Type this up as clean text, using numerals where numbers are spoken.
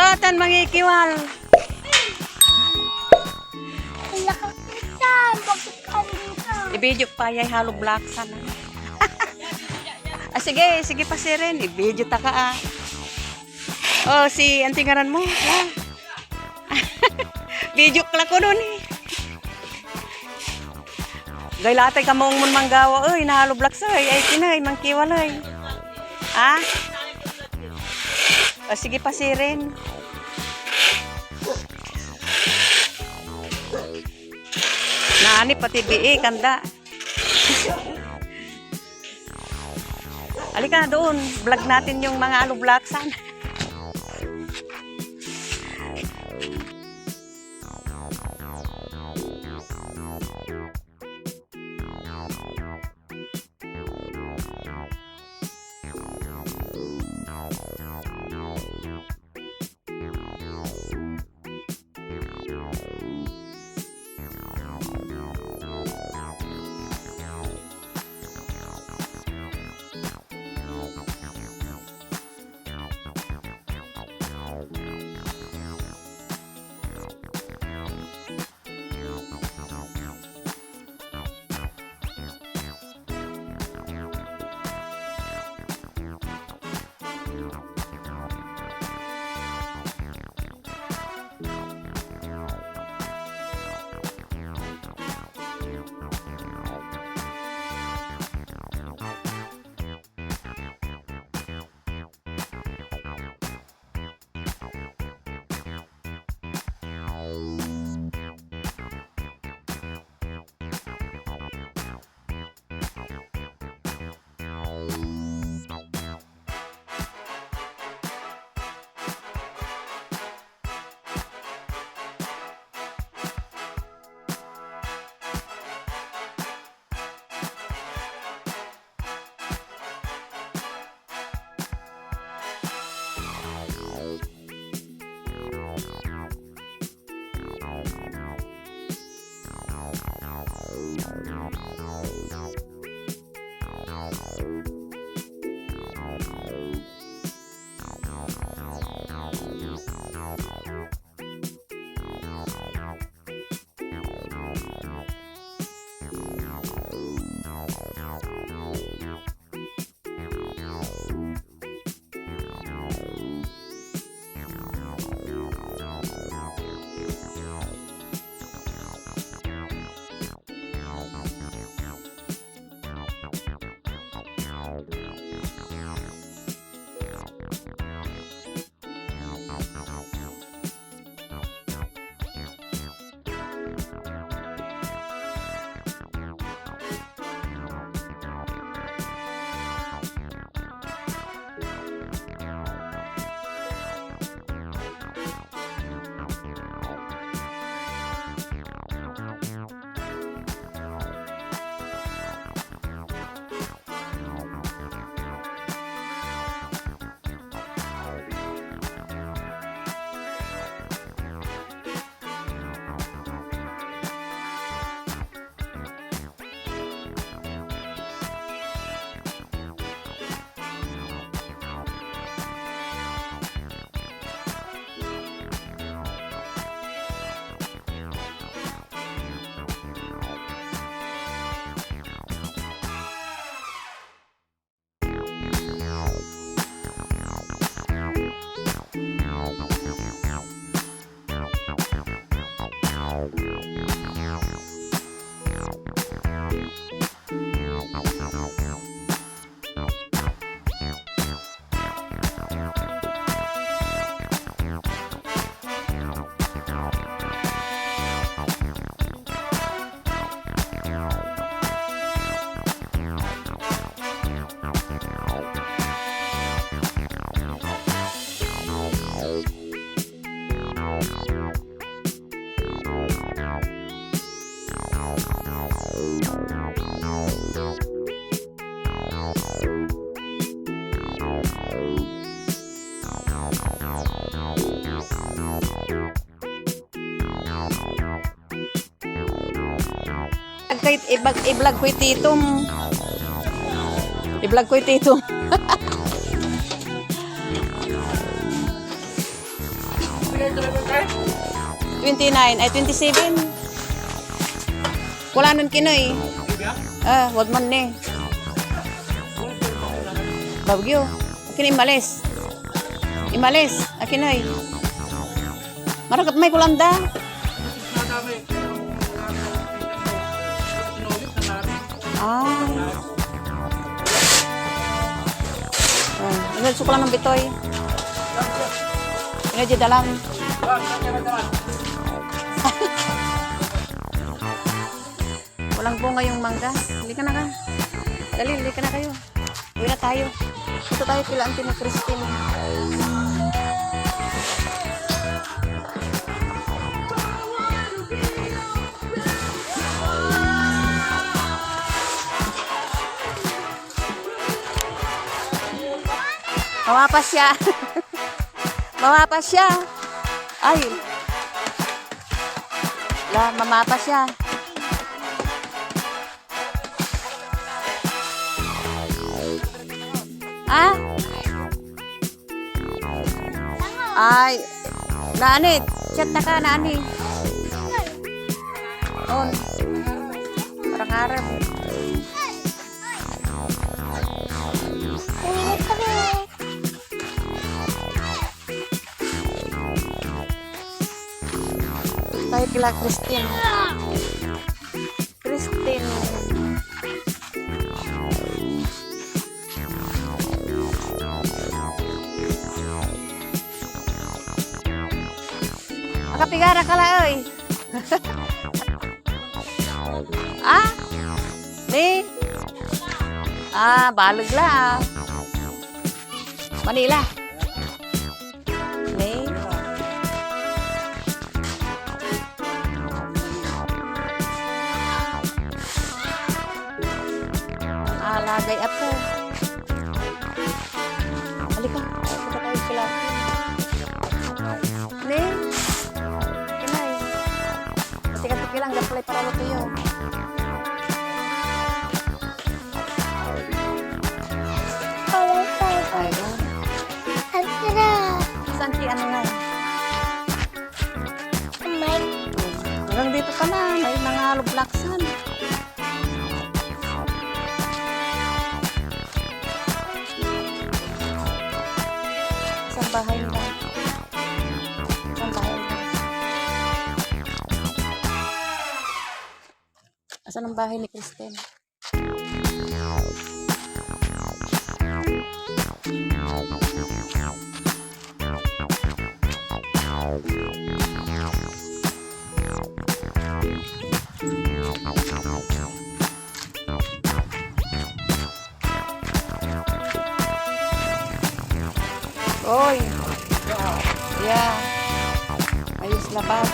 Sulatan mangikiwal. I-video pa yay halo black sana. Sige, sige pa si Ren. I-video ta ka ah. Oh, si antingaran mo. Video kala ko nun eh. Gaylatay ka mong mun manggawa. Uy, nahalo black sa. Ay, kinay, mangkiwalay. Ah? Oh, sige pa si Ren. Naani pati BE kanda. Halika na doon. Vlog natin yung mga alublaksan. I-vlog ko ititom. I-vlog ko ititom. 29 ay 27. Wala nun kinoy. Wag man ni. Bagyo. Kini imalis. Imalis. Akinoy. Marakat may kulanda. Ingal sukulan ng bitoy. Ingal dalang. Walang bunga yung mangga. Hindi ka na ka. Dali, hindi ka na kayo. Uwi na tayo. Ito tayo kila Auntie ni Christine. Mawapas siya. Mawapas siya. Ay. Mamapas siya. Ay. Naanit. Chat na ka, naanit. On. Parang harap. Tayo kila Christine. Christine. Makapigara ka la, oy. Ni? Balog la. Manila. Ni? Lagay ako. Halika. Punta tayo sila. Ne? Kinay. Tika-tiki lang. Gapalay para lo kayo. Ayun. Saan si ano na? Hanggang dito pa na. May mga lublaksan. Bahay nila. Ang bahay nila. Asan ang bahay ni Christine? Oy. Yeah. Ayos labas.